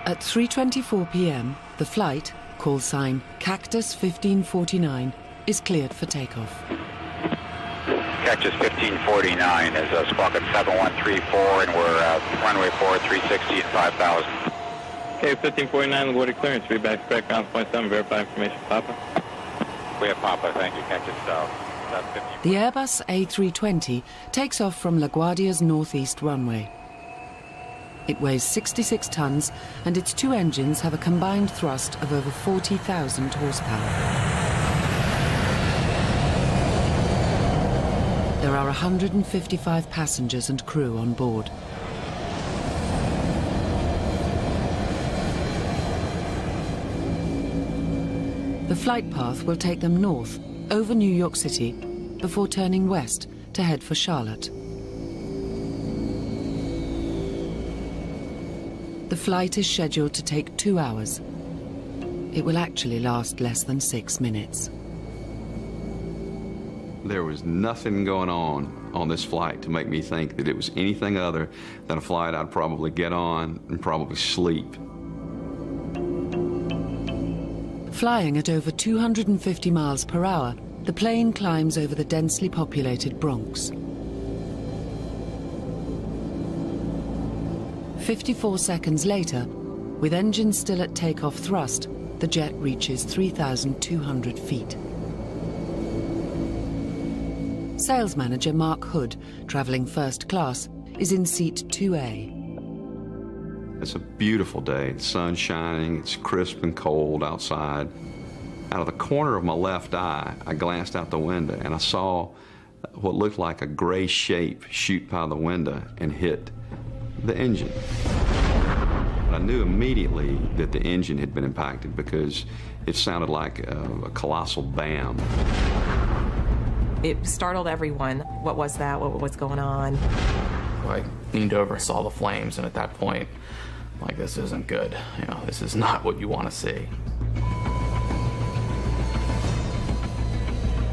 At 3:24 p.m, the flight, call sign Cactus 1549, is cleared for takeoff. Cactus 1549 is squawk at 7134, and we're runway 4, 360 and 5,000. Okay, 1549, awarded clearance. Be back ground point 7, verify information, Papa. We have Papa, thank you, Cactus South. The Airbus A320 takes off from LaGuardia's northeast runway. It weighs 66 tons, and its two engines have a combined thrust of over 40,000 horsepower. There are 155 passengers and crew on board. The flight path will take them north, over New York City, before turning west to head for Charlotte. The flight is scheduled to take 2 hours. It will actually last less than 6 minutes. There was nothing going on this flight to make me think that it was anything other than a flight I'd probably get on and probably sleep. Flying at over 250 miles per hour, the plane climbs over the densely populated Bronx. 54 seconds later, with engines still at takeoff thrust, the jet reaches 3,200 feet. Sales manager Mark Hood, traveling first class, is in seat 2A. It's a beautiful day. The sun's shining, it's crisp and cold outside. Out of the corner of my left eye, I glanced out the window and I saw what looked like a gray shape shoot by the window and hit the engine. I knew immediately that the engine had been impacted because it sounded like a colossal bam. It startled everyone. What was that? What's going on? I leaned over and saw the flames, and at that point, like, this isn't good. You know, this is not what you want to see.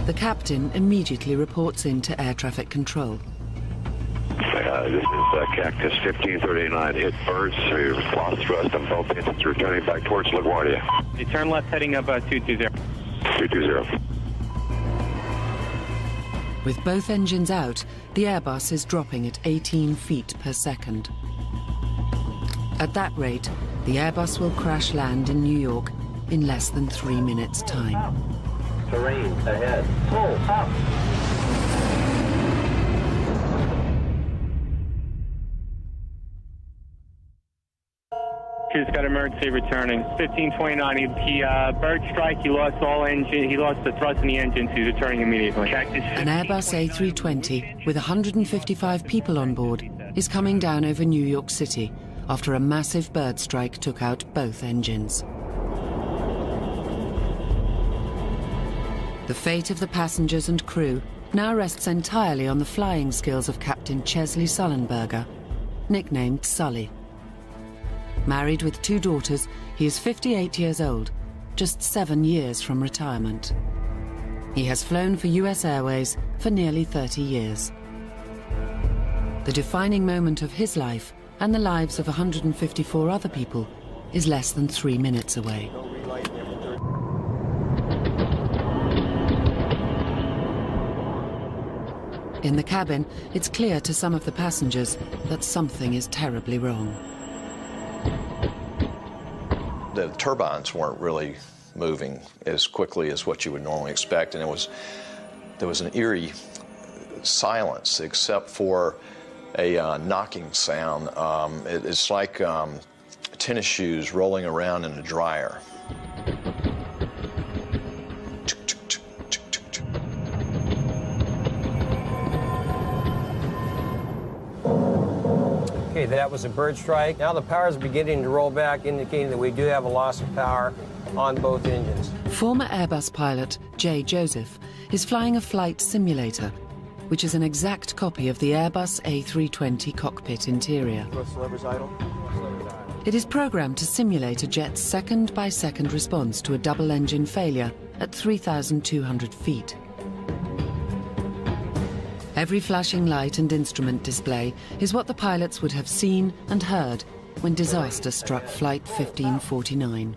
The captain immediately reports in to air traffic control. This is Cactus 1539. Hit birds. We lost thrust on both engines, returning back towards LaGuardia. You turn left heading up 220. 220. With both engines out, the Airbus is dropping at 18 feet per second. At that rate, the Airbus will crash land in New York in less than 3 minutes' time. Terrain ahead. Pull up. He's got emergency returning. 1529. He bird strike. He lost all engine. He lost the thrust in the engines. He's returning immediately. An Airbus A320 with 155 people on board is coming down over New York City after a massive bird strike took out both engines. The fate of the passengers and crew now rests entirely on the flying skills of Captain Chesley Sullenberger, nicknamed Sully. Married with 2 daughters, he is 58 years old, just 7 years from retirement. He has flown for US Airways for nearly 30 years. The defining moment of his life and the lives of 154 other people is less than 3 minutes away. In the cabin, it's clear to some of the passengers that something is terribly wrong. The turbines weren't really moving as quickly as what you would normally expect, and there was an eerie silence except for a knocking sound. It's like tennis shoes rolling around in a dryer. Okay, that was a bird strike. Now the power is beginning to roll back, indicating that we do have a loss of power on both engines. Former Airbus pilot Jay Joseph is flying a flight simulator, which is an exact copy of the Airbus A320 cockpit interior. It is programmed to simulate a jet's second-by-second response to a double-engine failure at 3,200 feet. Every flashing light and instrument display is what the pilots would have seen and heard when disaster struck Flight 1549.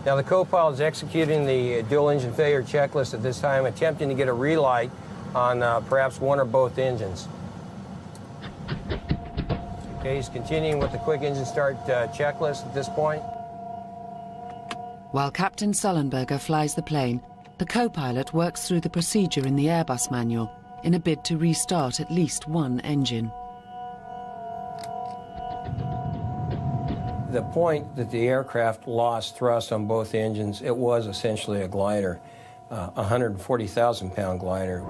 Now the co-pilot is executing the dual engine failure checklist at this time, attempting to get a relight on perhaps one or both engines. Okay, he's continuing with the quick engine start checklist at this point. While Captain Sullenberger flies the plane, the co-pilot works through the procedure in the Airbus manual in a bid to restart at least one engine. The point that the aircraft lost thrust on both engines, it was essentially a glider, a 140,000-pound glider.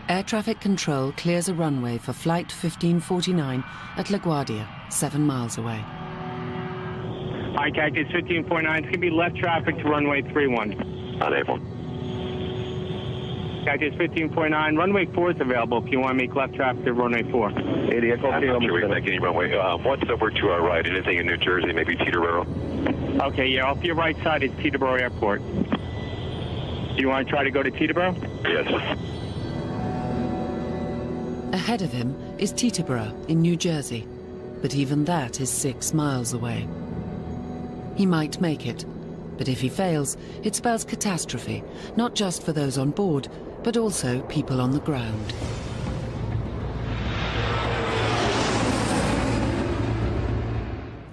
Air traffic control clears a runway for Flight 1549 at LaGuardia, 7 miles away. Hi, Cactus 1549. It's going to be left traffic to runway 31. Unable. Cactus 1549. Runway 4 is available if you want to make left traffic to runway 4. 80 Echo, I'm not sure we can make any runway. What's over to our right? Anything in New Jersey, maybe Teterboro? Okay, yeah, off your right side is Teterboro Airport. Do you want to try to go to Teterboro? Yes. Ahead of him is Teterboro in New Jersey, but even that is 6 miles away. He might make it, but if he fails, it spells catastrophe, not just for those on board, but also people on the ground.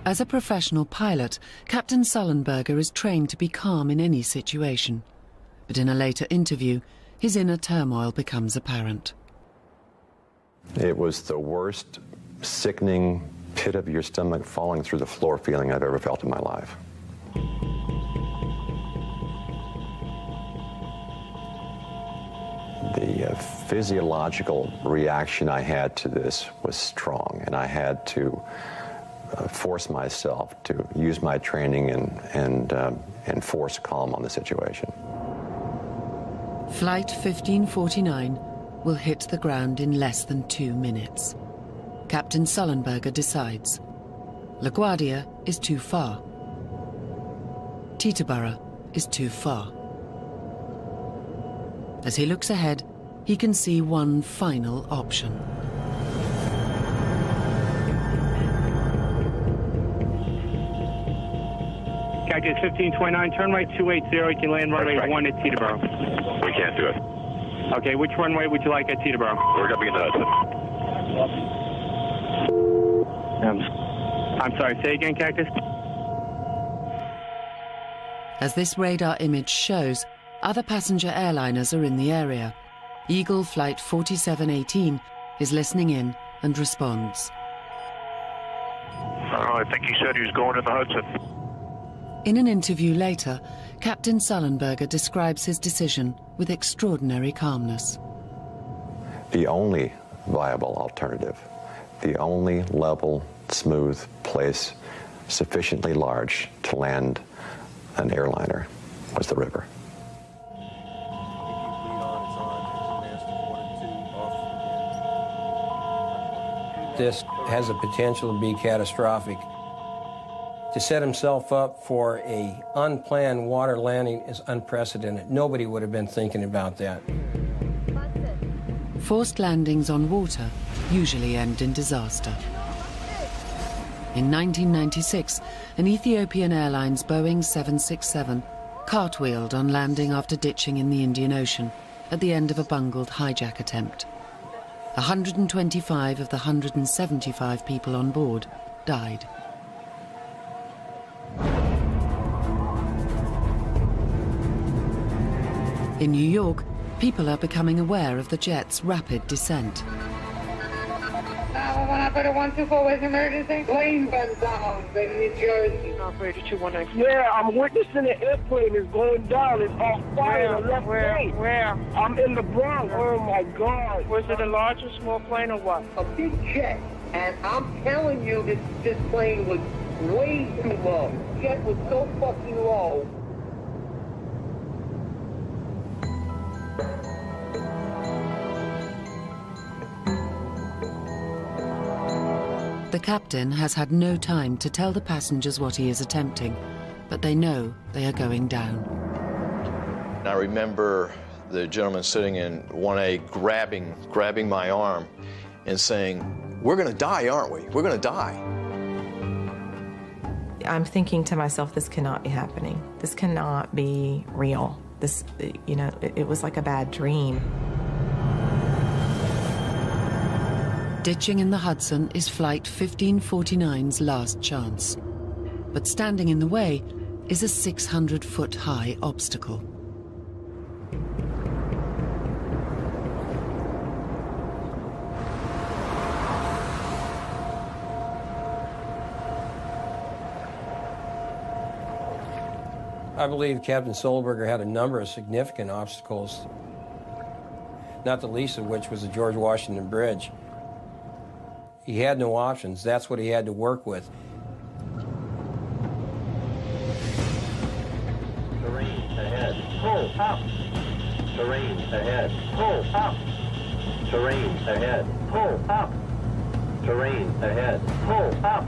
As a professional pilot, Captain Sullenberger is trained to be calm in any situation. But in a later interview, his inner turmoil becomes apparent. It was the worst, sickening, pit of your stomach falling through the floor feeling I've ever felt in my life. The physiological reaction I had to this was strong, and I had to force myself to use my training and force calm on the situation. Flight 1549 will hit the ground in less than 2 minutes. Captain Sullenberger decides. LaGuardia is too far. Teterboro is too far. As he looks ahead, he can see one final option. Cactus 1529, turn right 280, you can land runway 1 at Teterboro. We can't do it. Okay, which runway would you like at Teterboro? We're going to be in the Hudson. I'm sorry, say again, Cactus? As this radar image shows, other passenger airliners are in the area. Eagle Flight 4718 is listening in and responds. I think he said he was going in the Hudson. In an interview later, Captain Sullenberger describes his decision with extraordinary calmness. The only viable alternative, the only level, smooth place sufficiently large to land an airliner was the river. This has the potential to be catastrophic. To set himself up for an unplanned water landing is unprecedented. Nobody would have been thinking about that. Forced landings on water usually end in disaster. In 1996, an Ethiopian Airlines Boeing 767 cartwheeled on landing after ditching in the Indian Ocean at the end of a bungled hijack attempt. 125 of the 175 people on board died. In New York, people are becoming aware of the jet's rapid descent. 124 was emergency. Plane went down in New Jersey. Operator 219. Yeah, I'm witnessing the airplane is going down. It's on fire. Where? I'm in the Bronx. Oh my God. Was it a large or small plane or what? A big jet. And I'm telling you, this plane was way too low. The jet was so fucking low. The captain has had no time to tell the passengers what he is attempting, but they know they are going down. I remember the gentleman sitting in 1A grabbing my arm and saying, "We're going to die, aren't we? We're going to die." I'm thinking to myself, this cannot be happening. This cannot be real. This, you know, it was like a bad dream. Ditching in the Hudson is Flight 1549's last chance. But standing in the way is a 600-foot-high obstacle. I believe Captain Solberger had a number of significant obstacles, not the least of which was the George Washington Bridge. He had no options. That's what he had to work with. Terrain ahead. Pull up. Terrain ahead. Pull up. Terrain ahead. Pull up. Terrain ahead. Pull up.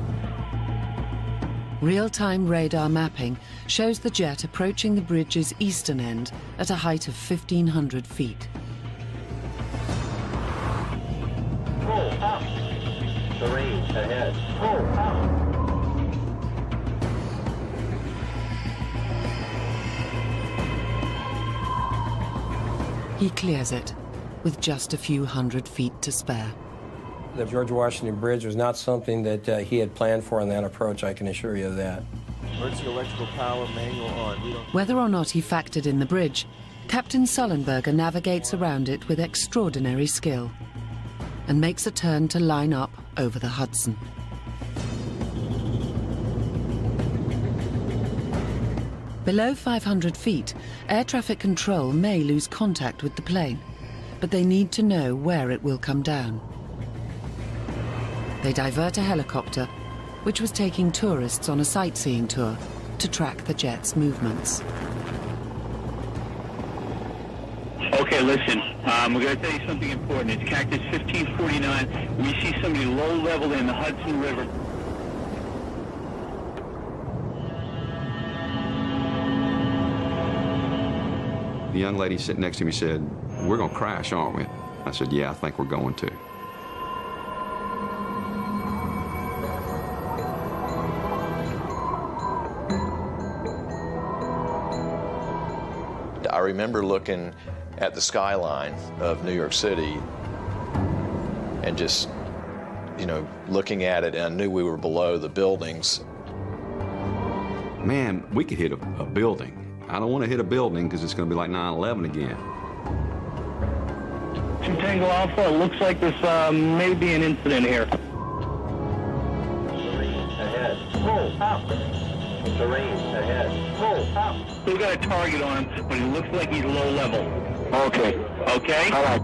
Real-time radar mapping shows the jet approaching the bridge's eastern end at a height of 1,500 feet. Pull up. Terrain ahead. Pull up. He clears it, with just a few hundred feet to spare. The George Washington Bridge was not something that he had planned for in that approach, I can assure you of that. Emergency electrical power manual on. Whether or not he factored in the bridge, Captain Sullenberger navigates around it with extraordinary skill and makes a turn to line up over the Hudson. Below 500 feet, air traffic control may lose contact with the plane, but they need to know where it will come down. They divert a helicopter, which was taking tourists on a sightseeing tour, to track the jet's movements. Okay, listen, we're going to tell you something important. It's Cactus 1549. We see somebody low level in the Hudson River. The young lady sitting next to me said, "We're going to crash, aren't we?" I said, "Yeah, I think we're going to." I remember looking at the skyline of New York City and just, you know, looking at it, and I knew we were below the buildings. Man, we could hit a building. I don't want to hit a building because it's going to be like 9/11 again. Tango Alpha, it looks like there's maybe an incident here. Terrain ahead. Pull up. Terrain ahead. Pull up. We've got a target on him, but he looks like he's low level. Okay. Okay? All right.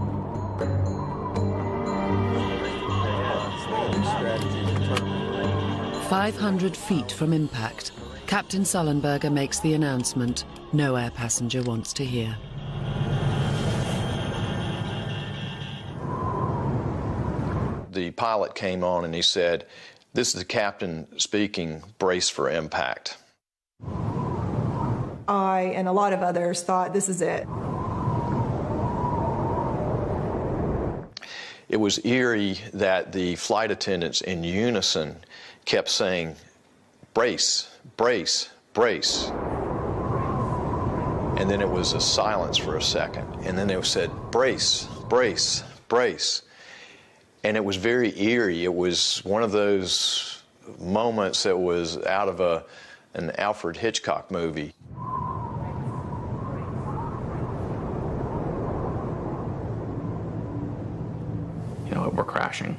500 feet from impact, Captain Sullenberger makes the announcement no air passenger wants to hear. The pilot came on and he said, "This is the captain speaking, brace for impact." I and a lot of others thought, this is it. It was eerie that the flight attendants in unison kept saying, "Brace, brace, brace." And then it was a silence for a second. And then they said, "Brace, brace, brace." And it was very eerie. It was one of those moments that was out of an Alfred Hitchcock movie. You know, we're crashing.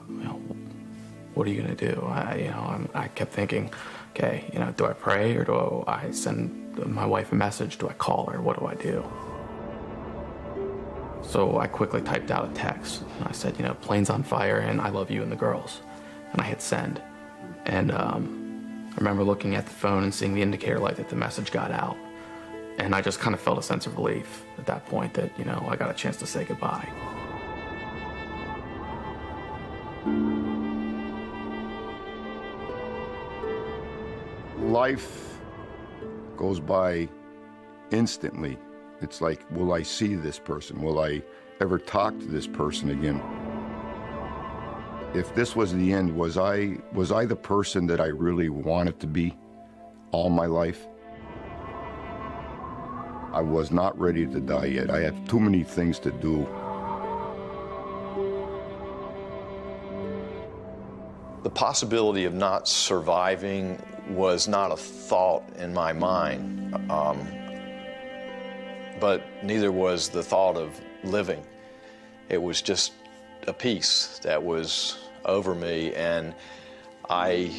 You know, what are you going to do? I kept thinking, okay, you know, do I pray or do I send my wife a message? Do I call her? What do I do? So I quickly typed out a text. And I said, you know, plane's on fire and I love you and the girls. And I hit send. And I remember looking at the phone and seeing the indicator light that the message got out. And I just kind of felt a sense of relief at that point that, you know, I got a chance to say goodbye. life goes by instantly. It's like, will I see this person? Will I ever talk to this person again? If this was the end, was I the person that I really wanted to be all my life? I was not ready to die yet. I have too many things to do. The possibility of not surviving was not a thought in my mind, but neither was the thought of living. It was just a peace that was over me, and I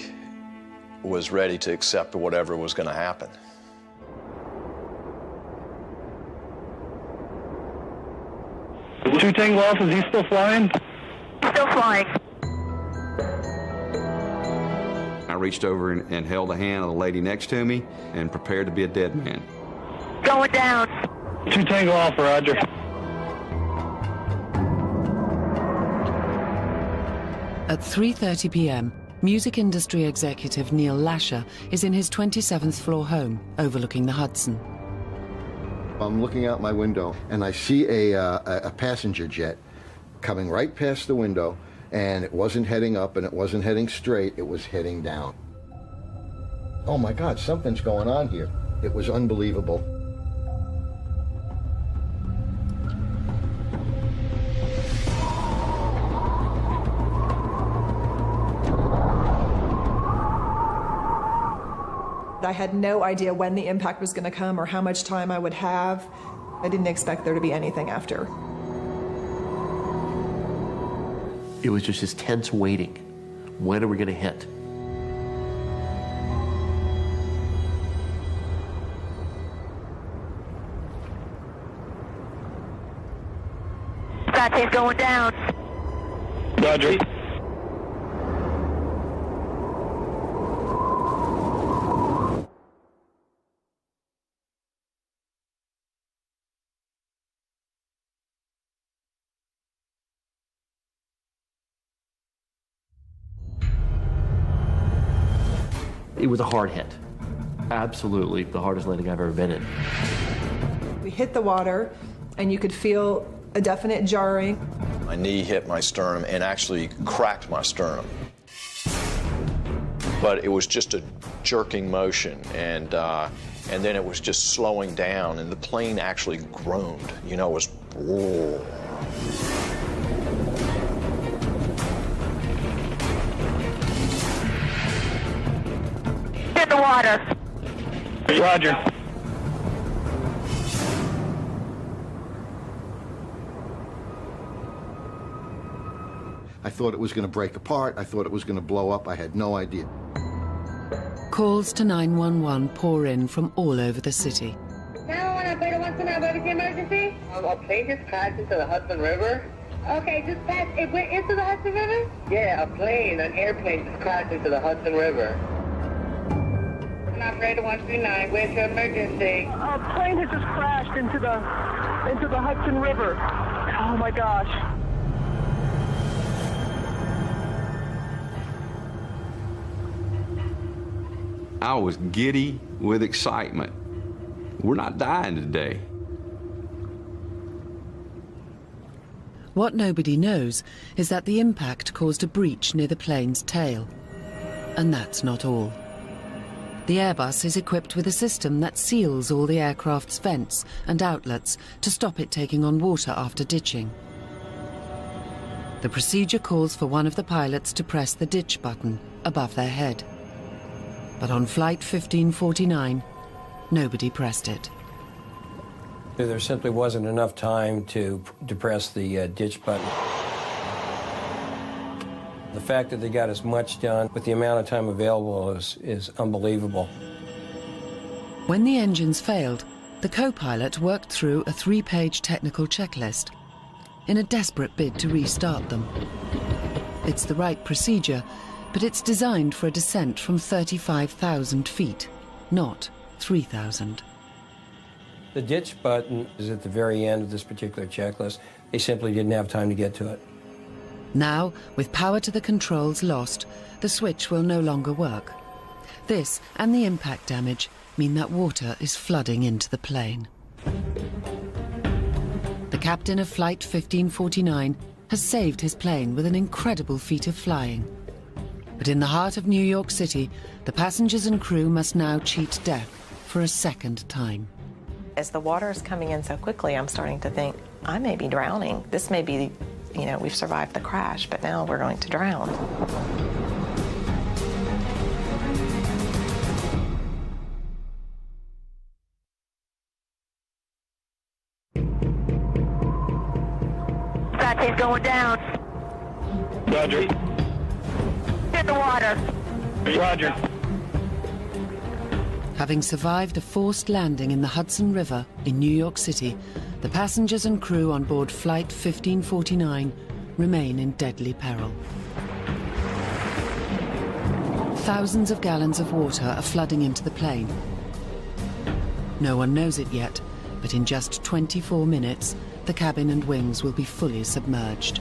was ready to accept whatever was going to happen. Two Tango Alpha, is he still flying? Still flying. I reached over and held the hand of the lady next to me and prepared to be a dead man. Going down. Two Tango Alpha, roger. At 3:30 p.m., music industry executive Neil Lasher is in his 27th floor home overlooking the Hudson. I'm looking out my window and I see a passenger jet coming right past the window, and it wasn't heading up and it wasn't heading straight, it was heading down. Oh my God, something's going on here. It was unbelievable. I had no idea when the impact was going to come or how much time I would have. I didn't expect there to be anything after. It was just this tense waiting. When are we going to hit? Sky's going down. Roger. It was a hard hit. Absolutely the hardest landing I've ever been in. We hit the water, and you could feel a definite jarring. My knee hit my sternum and actually cracked my sternum. But it was just a jerking motion, and then it was just slowing down, and the plane actually groaned. You know, it was, whoa. In the water. Roger. I thought it was going to break apart. I thought it was going to blow up. I had no idea. Calls to 911 pour in from all over the city. 911 operator wants to know about the emergency. A plane just crashed into the Hudson River. Okay, just passed. It went into the Hudson River? Yeah, an airplane just crashed into the Hudson River. Operator 139, where's your emergency? A plane has just crashed into the Hudson River. Oh my gosh. I was giddy with excitement. We're not dying today. What nobody knows is that the impact caused a breach near the plane's tail. And that's not all. The Airbus is equipped with a system that seals all the aircraft's vents and outlets to stop it taking on water after ditching. The procedure calls for one of the pilots to press the ditch button above their head. But on Flight 1549, nobody pressed it. There simply wasn't enough time to press the ditch button. The fact that they got as much done with the amount of time available is unbelievable. When the engines failed, the co-pilot worked through a 3-page technical checklist in a desperate bid to restart them. It's the right procedure, but it's designed for a descent from 35,000 feet, not 3,000. The ditch button is at the very end of this particular checklist. They simply didn't have time to get to it. Now, with power to the controls lost, the switch will no longer work. This and the impact damage mean that water is flooding into the plane. The captain of Flight 1549 has saved his plane with an incredible feat of flying. But in the heart of New York City, the passengers and crew must now cheat death for a second time. As the water is coming in so quickly, I'm starting to think, I may be drowning. This may be, you know, we've survived the crash, but now we're going to drown. He's going down. Roger. In the water. Roger. Having survived a forced landing in the Hudson River in New York City, the passengers and crew on board Flight 1549 remain in deadly peril. Thousands of gallons of water are flooding into the plane. No one knows it yet, but in just 24 minutes, the cabin and wings will be fully submerged.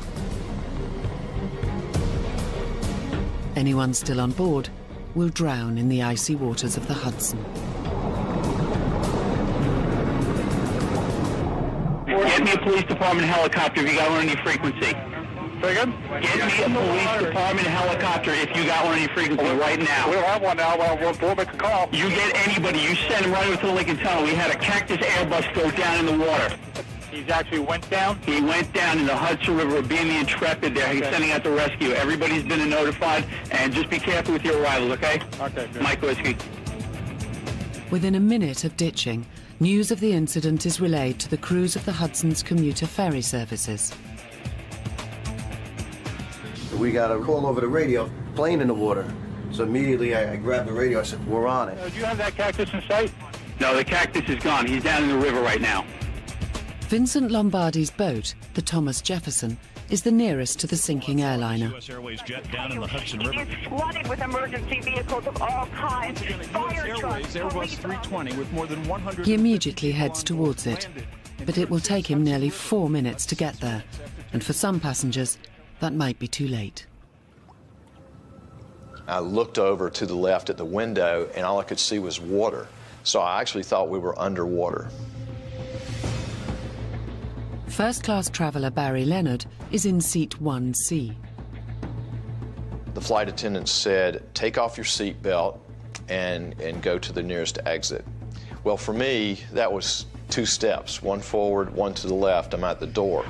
Anyone still on board will drown in the icy waters of the Hudson. Get me a police department helicopter if you got one on any frequency. Get me a police department helicopter if you got one on any frequency right now. We don't have one now. We'll make a call. You get anybody. You send them right over to the Lincoln Tunnel. We had a Cactus Airbus go down in the water. He's actually went down? He went down in the Hudson River, being the Intrepid there. He's sending out the rescue. Everybody's been notified, and just be careful with your arrivals, okay? Okay, good. Mike Whiskey. Within a minute of ditching, news of the incident is relayed to the crews of the Hudson's commuter ferry services. We got a call over the radio, plane in the water. So immediately I grabbed the radio, I said, we're on it. Do you have that Cactus in sight? No, the Cactus is gone. He's down in the river right now. Vincent Lombardi's boat, the Thomas Jefferson, is the nearest to the sinking airliner. U.S. Airways jet down in the Hudson River. It's flooded with emergency vehicles of all kinds. Fire trucks, Airbus 320 with more than 100... He immediately heads towards it, but it will take him nearly 4 minutes to get there, and for some passengers, that might be too late. I looked over to the left at the window, and all I could see was water. So I actually thought we were underwater. First-class traveller Barry Leonard is in seat 1C. The flight attendant said, take off your seat belt and go to the nearest exit. Well, for me, that was 2 steps, one forward, one to the left. I'm at the door.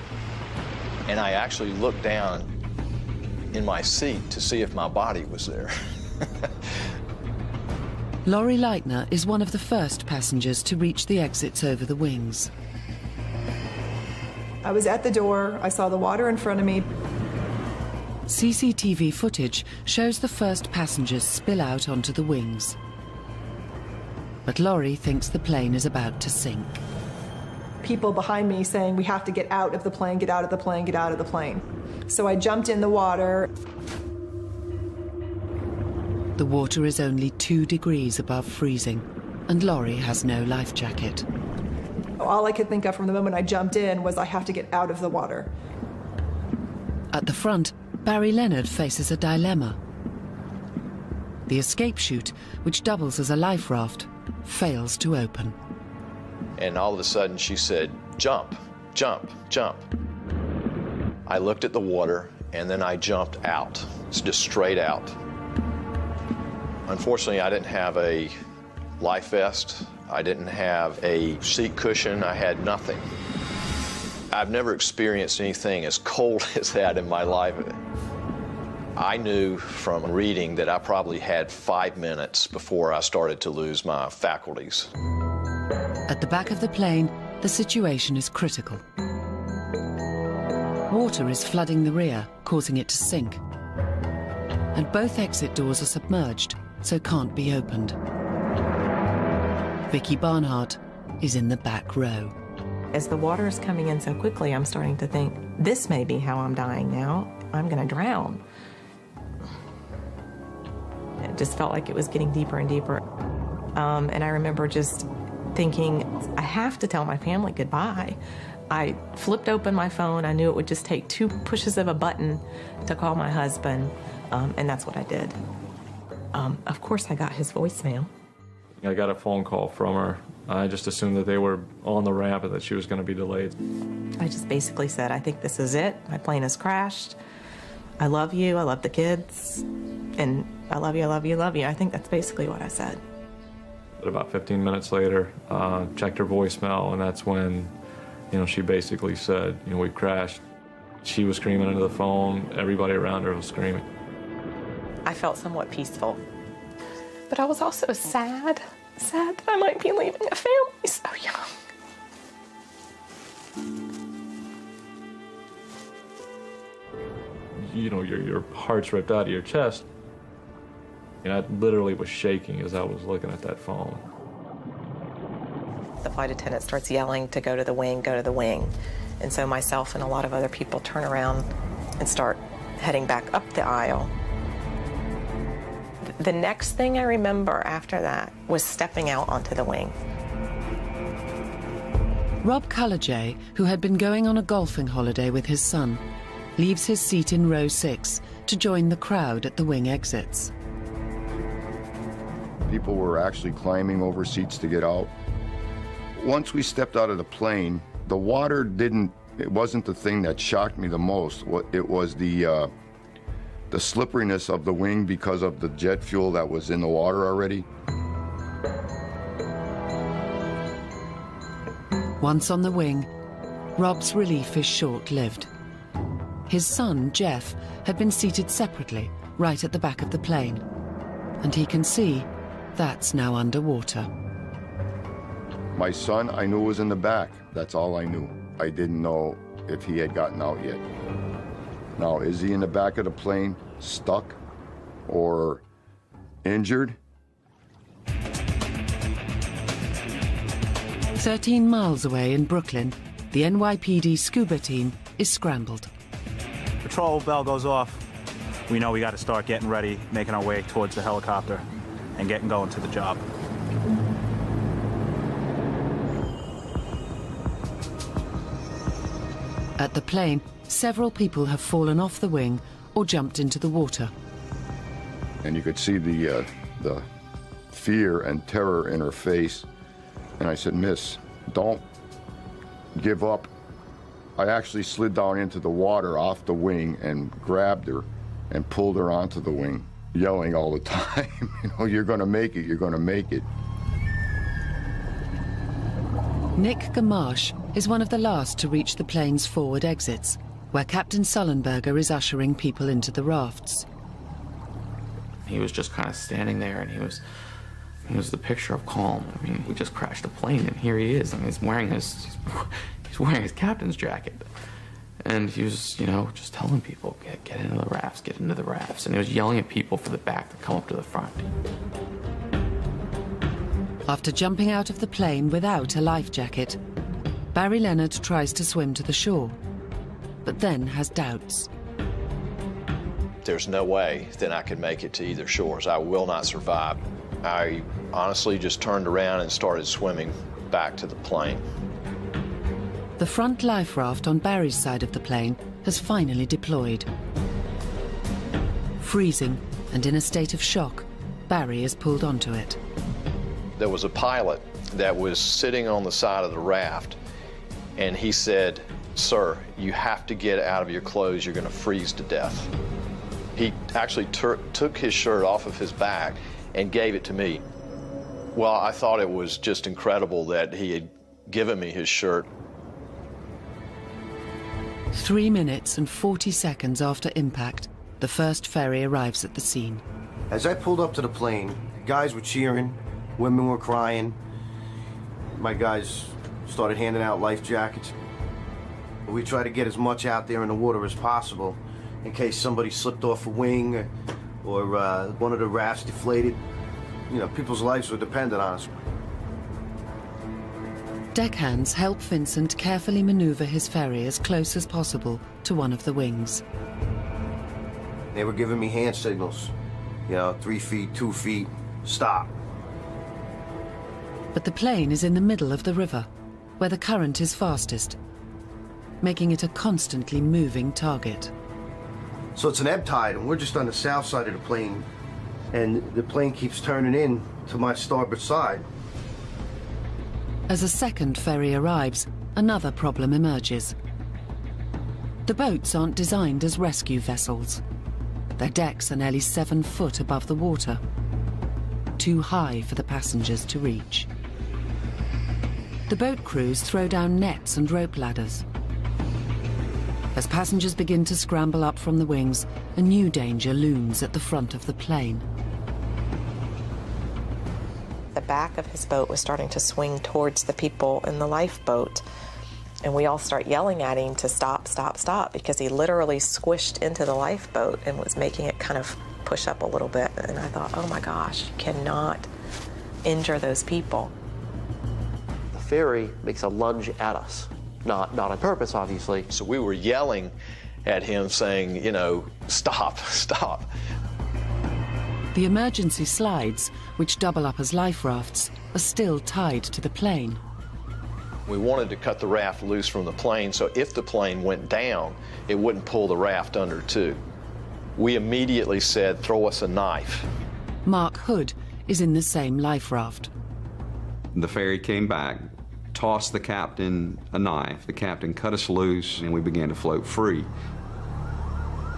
And I actually looked down in my seat to see if my body was there. Laurie Leitner is one of the first passengers to reach the exits over the wings. I was at the door, I saw the water in front of me. CCTV footage shows the first passengers spill out onto the wings. But Laurie thinks the plane is about to sink. People behind me saying, we have to get out of the plane, get out of the plane, get out of the plane. So I jumped in the water. The water is only 2 degrees above freezing, and Laurie has no life jacket. All I could think of from the moment I jumped in was I have to get out of the water. At the front, Barry Leonard faces a dilemma. The escape chute, which doubles as a life raft, fails to open. And all of a sudden she said, jump, jump, jump. I looked at the water and then I jumped out. It's just straight out. Unfortunately, I didn't have a life vest. I didn't have a seat cushion. I had nothing. I've never experienced anything as cold as that in my life. I knew from reading that I probably had 5 minutes before I started to lose my faculties. At the back of the plane, the situation is critical. Water is flooding the rear, causing it to sink. And both exit doors are submerged, so can't be opened. Vicky Barnhart is in the back row. As the water is coming in so quickly, I'm starting to think, this may be how I'm dying now. I'm going to drown. It just felt like it was getting deeper and deeper. And I remember just thinking, I have to tell my family goodbye. I flipped open my phone. I knew it would just take 2 pushes of a button to call my husband, and that's what I did. Of course, I got his voicemail. I got a phone call from her. I just assumed that they were on the ramp and that she was going to be delayed. I just basically said, I think this is it. My plane has crashed. I love you. I love the kids. And I love you, I love you, I love you. I think that's basically what I said. But about 15 minutes later, checked her voicemail, and that's when, she basically said, we've crashed. She was screaming into the phone. Everybody around her was screaming. I felt somewhat peaceful. But I was also sad that I might be leaving a family so young. Your heart's ripped out of your chest. And I literally was shaking as I was looking at that phone. The flight attendant starts yelling to go to the wing, go to the wing. And so myself and a lot of other people turn around and start heading back up the aisle. The next thing I remember after that was stepping out onto the wing. Rob Cullajay, who had been going on a golfing holiday with his son, leaves his seat in row 6 to join the crowd at the wing exits. People were actually climbing over seats to get out. Once we stepped out of the plane, the water it wasn't the thing that shocked me the most. It was the slipperiness of the wing because of the jet fuel that was in the water already. Once on the wing, Rob's relief is short-lived. His son, Jeff, had been seated separately, right at the back of the plane, and he can see that's now underwater. My son, I knew was in the back. That's all I knew. I didn't know if he had gotten out yet. Now, is he in the back of the plane, stuck or injured? 13 miles away in Brooklyn, the NYPD scuba team is scrambled. Patrol bell goes off. We know we got to start getting ready, making our way towards the helicopter and getting going to the job. At the plane, several people have fallen off the wing or jumped into the water. And you could see the fear and terror in her face. And I said, "Miss, don't give up." I actually slid down into the water off the wing and grabbed her and pulled her onto the wing, yelling all the time, "You're going to make it, you're going to make it." Nick Gamache is one of the last to reach the plane's forward exits, where Captain Sullenberger is ushering people into the rafts. He was just kind of standing there, and he was the picture of calm. I mean, we just crashed a plane, and here he is. I mean, he's wearing his captain's jacket. And he was, just telling people, get into the rafts, get into the rafts. And he was yelling at people from the back to come up to the front. After jumping out of the plane without a life jacket, Barry Leonard tries to swim to the shore, but then has doubts. There's no way that I could make it to either shores. I will not survive. I honestly just turned around and started swimming back to the plane. The front life raft on Barry's side of the plane has finally deployed. Freezing and in a state of shock, Barry is pulled onto it. There was a pilot that was sitting on the side of the raft, and he said, "Sir, you have to get out of your clothes. You're going to freeze to death." He actually took his shirt off of his back and gave it to me. Well, I thought it was just incredible that he had given me his shirt. 3 minutes and 40 seconds after impact, the first ferry arrives at the scene. As I pulled up to the plane, guys were cheering, women were crying. My guys started handing out life jackets. We tried to get as much out there in the water as possible in case somebody slipped off a wing or one of the rafts deflated. People's lives were dependent on us. Deckhands help Vincent carefully maneuver his ferry as close as possible to one of the wings. They were giving me hand signals, 3 feet, 2 feet, stop. But the plane is in the middle of the river, where the current is fastest, making it a constantly moving target. So it's an ebb tide, and we're just on the south side of the plane. and the plane keeps turning in to my starboard side. As a second ferry arrives, another problem emerges. The boats aren't designed as rescue vessels. Their decks are nearly 7 foot above the water, too high for the passengers to reach. The boat crews throw down nets and rope ladders. As passengers begin to scramble up from the wings, a new danger looms at the front of the plane. The back of his boat was starting to swing towards the people in the lifeboat, and we all start yelling at him to stop, stop, stop, because he literally squished into the lifeboat and was making it kind of push up a little bit. And I thought, oh my gosh, you cannot injure those people. The ferry makes a lunge at us. Not on purpose, obviously. So we were yelling at him saying, you know, stop, stop. The emergency slides, which double up as life rafts, are still tied to the plane. We wanted to cut the raft loose from the plane, so if the plane went down, it wouldn't pull the raft under too. We immediately said, throw us a knife. Mark Hood is in the same life raft. The ferry came back, tossed the captain a knife. The captain cut us loose, and we began to float free.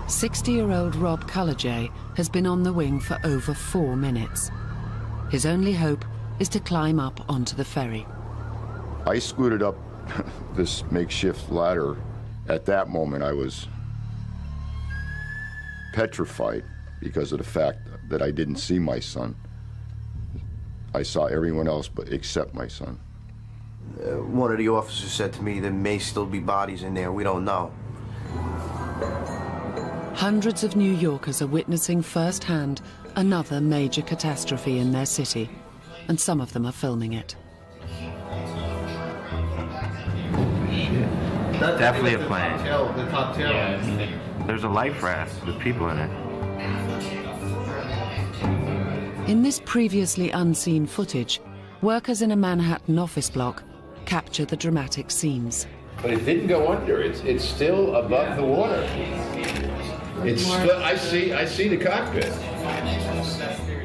60-year-old Rob Cullajay has been on the wing for over 4 minutes. His only hope is to climb up onto the ferry. I scooted up this makeshift ladder. At that moment, I was petrified because of the fact that I didn't see my son. I saw everyone else but except my son. One of the officers said to me, there may still be bodies in there, we don't know. Hundreds of New Yorkers are witnessing firsthand another major catastrophe in their city, and some of them are filming it. Definitely a plane. The top tail. Yeah. There's a life raft with people in it. In this previously unseen footage, workers in a Manhattan office block capture the dramatic scenes. But it didn't go under. It's still above the water. It's still, I see the cockpit.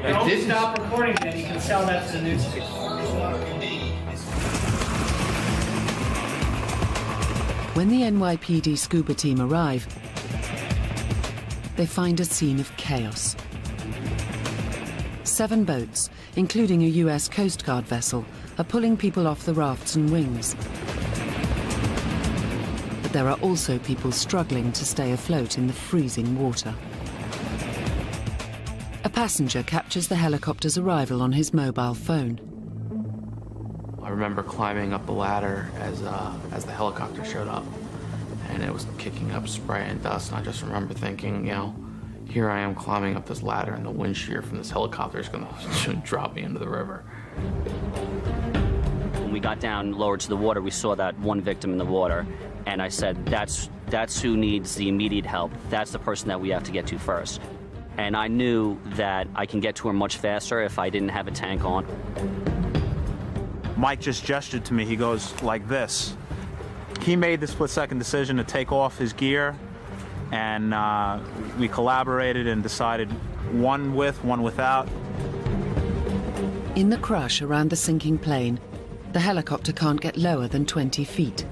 Don't stop recording it. You can sell that to the newspaper. When the NYPD scuba team arrive, they find a scene of chaos. 7 boats, including a US Coast Guard vessel, are pulling people off the rafts and wings. But there are also people struggling to stay afloat in the freezing water. A passenger captures the helicopter's arrival on his mobile phone. I remember climbing up the ladder as the helicopter showed up, and it was kicking up spray and dust, and I just remember thinking, you know, here I am climbing up this ladder, and the wind shear from this helicopter is going to drop me into the river. When we got down lower to the water, we saw that one victim in the water, and I said, that's who needs the immediate help. That's the person that we have to get to first. And I knew that I can get to her much faster if I didn't have a tank on. Mike just gestured to me. He goes like this. He made the split-second decision to take off his gear, and we collaborated and decided one with, one without. In the crush around the sinking plane, the helicopter can't get lower than 20 feet.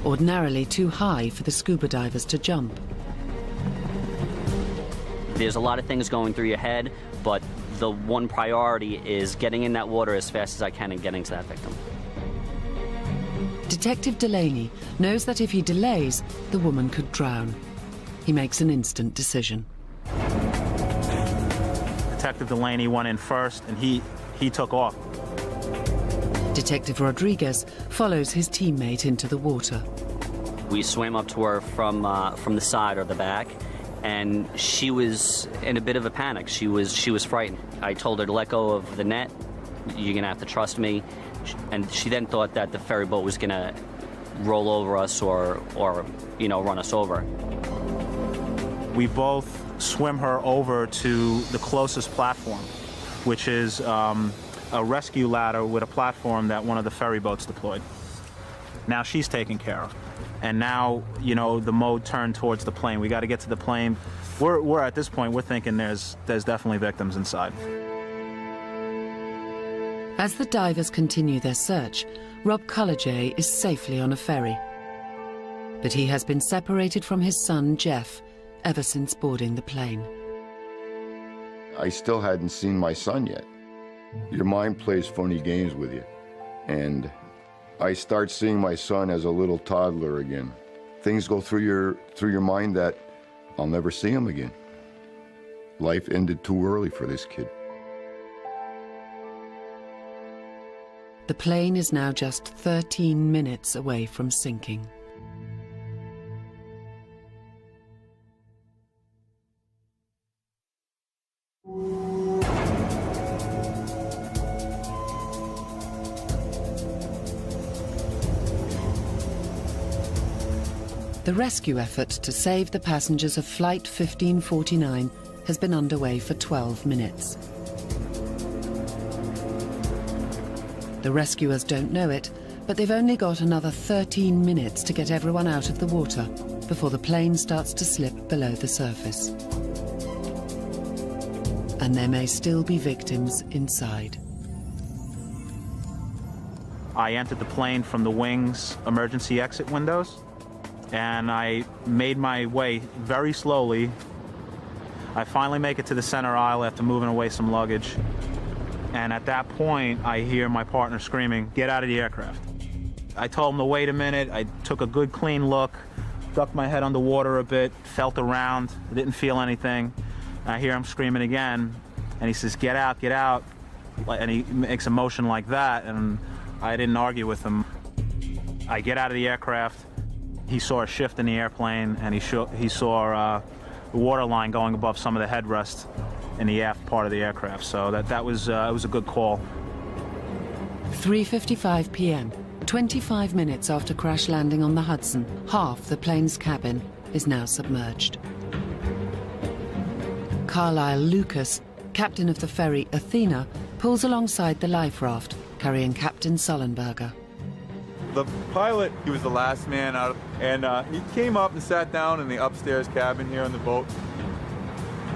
Ordinarily too high for the scuba divers to jump. There's a lot of things going through your head, but the one priority is getting in that water as fast as I can and getting to that victim. Detective Delaney knows that if he delays, the woman could drown. He makes an instant decision. Detective Delaney went in first, and he took off. Detective Rodriguez follows his teammate into the water. We swam up to her from the side or the back, and she was in a bit of a panic. She was frightened. I told her to let go of the net. You're gonna have to trust me. And she then thought that the ferry boat was gonna roll over us or you know, run us over. We both swim her over to the closest platform, which is a rescue ladder with a platform that one of the ferry boats deployed. Now she's taken care of. And now, you know, the mode turned towards the plane. We got to get to the plane. We're at this point, we're thinking there's definitely victims inside. As the divers continue their search, Rob Cullejay is safely on a ferry. But he has been separated from his son, Jeff, ever since boarding the plane. I still hadn't seen my son yet. Your mind plays funny games with you. And I start seeing my son as a little toddler again. Things go through your mind that I'll never see him again. Life ended too early for this kid. The plane is now just 13 minutes away from sinking. The rescue effort to save the passengers of Flight 1549 has been underway for 12 minutes. The rescuers don't know it, but they've only got another 13 minutes to get everyone out of the water before the plane starts to slip below the surface. And there may still be victims inside. I entered the plane from the wing's emergency exit windows, and I made my way very slowly. I finally make it to the center aisle after moving away some luggage. And at that point, I hear my partner screaming, "Get out of the aircraft." I told him to wait a minute. I took a good clean look, ducked my head underwater a bit, felt around, didn't feel anything. I hear him screaming again, and he says, "Get out, get out." And he makes a motion like that, and I didn't argue with him. I get out of the aircraft. He saw a shift in the airplane, and he saw the water line going above some of the headrest in the aft part of the aircraft. So that was it was a good call. 3:55 p.m., 25 minutes after crash landing on the Hudson, half the plane's cabin is now submerged. Carlisle Lucas, captain of the ferry Athena, pulls alongside the life raft, carrying Captain Sullenberger. The pilot, he was the last man out, and he came up and sat down in the upstairs cabin here on the boat.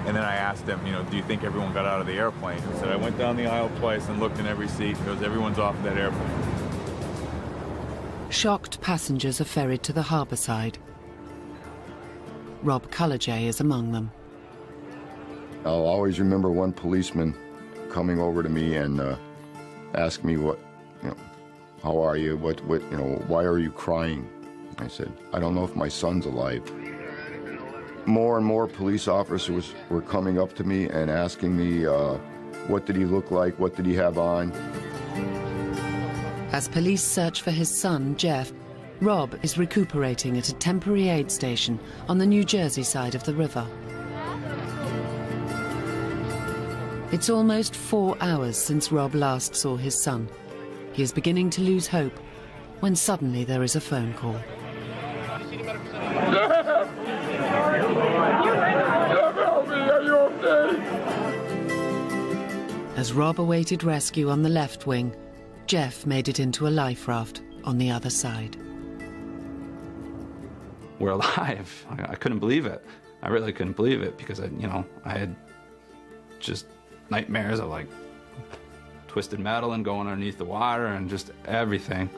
And then I asked him, do you think everyone got out of the airplane? He said, I went down the aisle twice and looked in every seat. He goes, everyone's off that airplane. Shocked passengers are ferried to the harbour side. Rob Cullejay is among them. I'll always remember one policeman coming over to me and asked me how are you? Why are you crying? I said, I don't know if my son's alive. More and more police officers were coming up to me and asking me, what did he look like? What did he have on? As police search for his son, Jeff, Rob is recuperating at a temporary aid station on the New Jersey side of the river. It's almost 4 hours since Rob last saw his son. He is beginning to lose hope when suddenly there is a phone call. As Rob awaited rescue on the left wing, Jeff made it into a life raft on the other side. We're alive. I couldn't believe it. I really couldn't believe it because I had just nightmares of twisted metal and going underneath the water and just everything.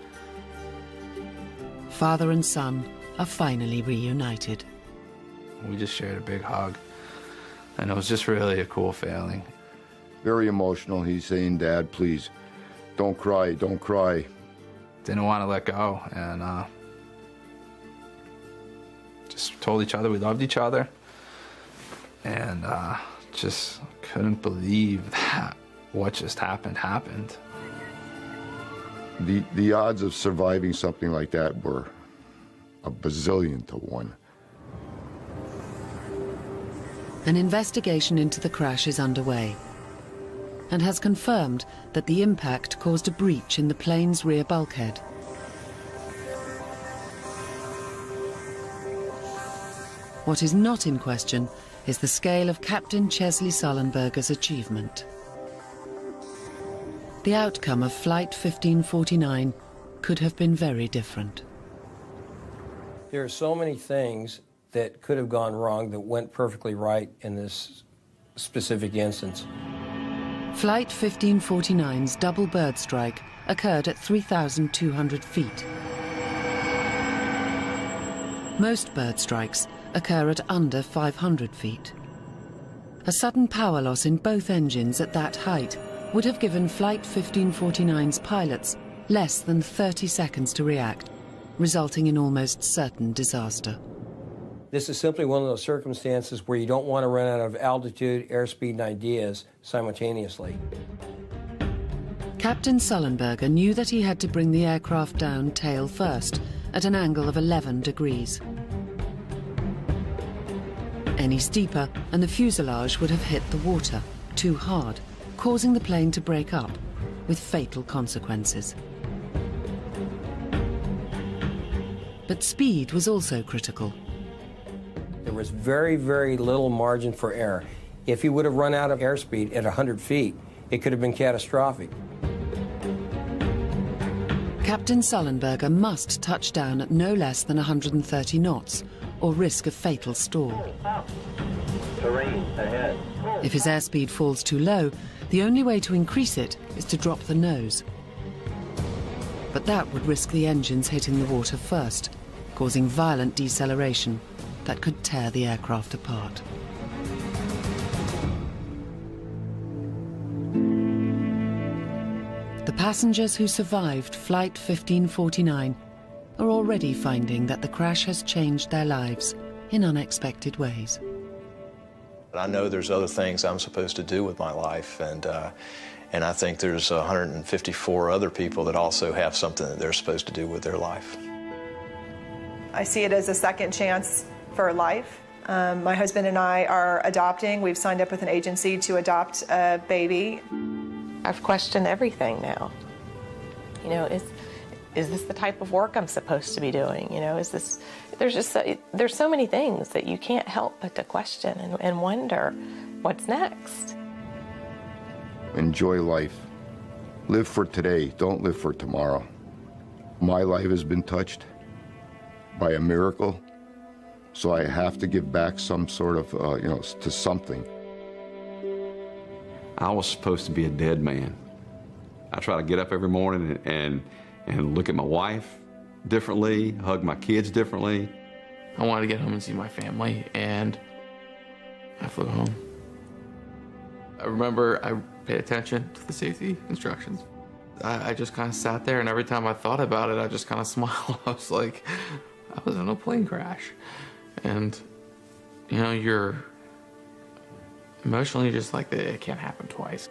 Father and son are finally reunited. We just shared a big hug, and it was just really a cool feeling. Very emotional. He's saying, Dad, please, don't cry, don't cry. Didn't want to let go, and just told each other we loved each other, and just couldn't believe that what just happened. The odds of surviving something like that were a bazillion to one. An investigation into the crash is underway and has confirmed that the impact caused a breach in the plane's rear bulkhead. What is not in question is the scale of Captain Chesley Sullenberger's achievement. The outcome of Flight 1549 could have been very different. There are so many things that could have gone wrong that went perfectly right in this specific instance. Flight 1549's double bird strike occurred at 3,200 feet. Most bird strikes occur at under 500 feet. A sudden power loss in both engines at that height would have given Flight 1549's pilots less than 30 seconds to react, resulting in almost certain disaster. This is simply one of those circumstances where you don't want to run out of altitude, airspeed, and ideas simultaneously. Captain Sullenberger knew that he had to bring the aircraft down tail first, at an angle of 11 degrees. Any steeper and the fuselage would have hit the water too hard, causing the plane to break up, with fatal consequences. But speed was also critical. There was very, very little margin for error. If he would have run out of airspeed at 100 feet, it could have been catastrophic. Captain Sullenberger must touch down at no less than 130 knots, or risk a fatal stall. Terrain ahead. If his airspeed falls too low, the only way to increase it is to drop the nose. But that would risk the engines hitting the water first, causing violent deceleration that could tear the aircraft apart. The passengers who survived Flight 1549 are already finding that the crash has changed their lives in unexpected ways. I know there's other things I'm supposed to do with my life, and I think there's 154 other people that also have something that they're supposed to do with their life. I see it as a second chance for life. My husband and I are adopting. We've signed up with an agency to adopt a baby. I've questioned everything now. You know, is this the type of work I'm supposed to be doing? You know, is this, there's so many things that you can't help but to question and wonder what's next. Enjoy life. Live for today, don't live for tomorrow. My life has been touched by a miracle, so I have to give back some sort of, to something. I was supposed to be a dead man. I try to get up every morning and look at my wife differently, hug my kids differently. I wanted to get home and see my family, and I flew home. I remember I paid attention to the safety instructions. I just kind of sat there, and every time I thought about it, I just kind of smiled. I was like, I was in a plane crash. And, you know, you're emotionally just like, it can't happen twice.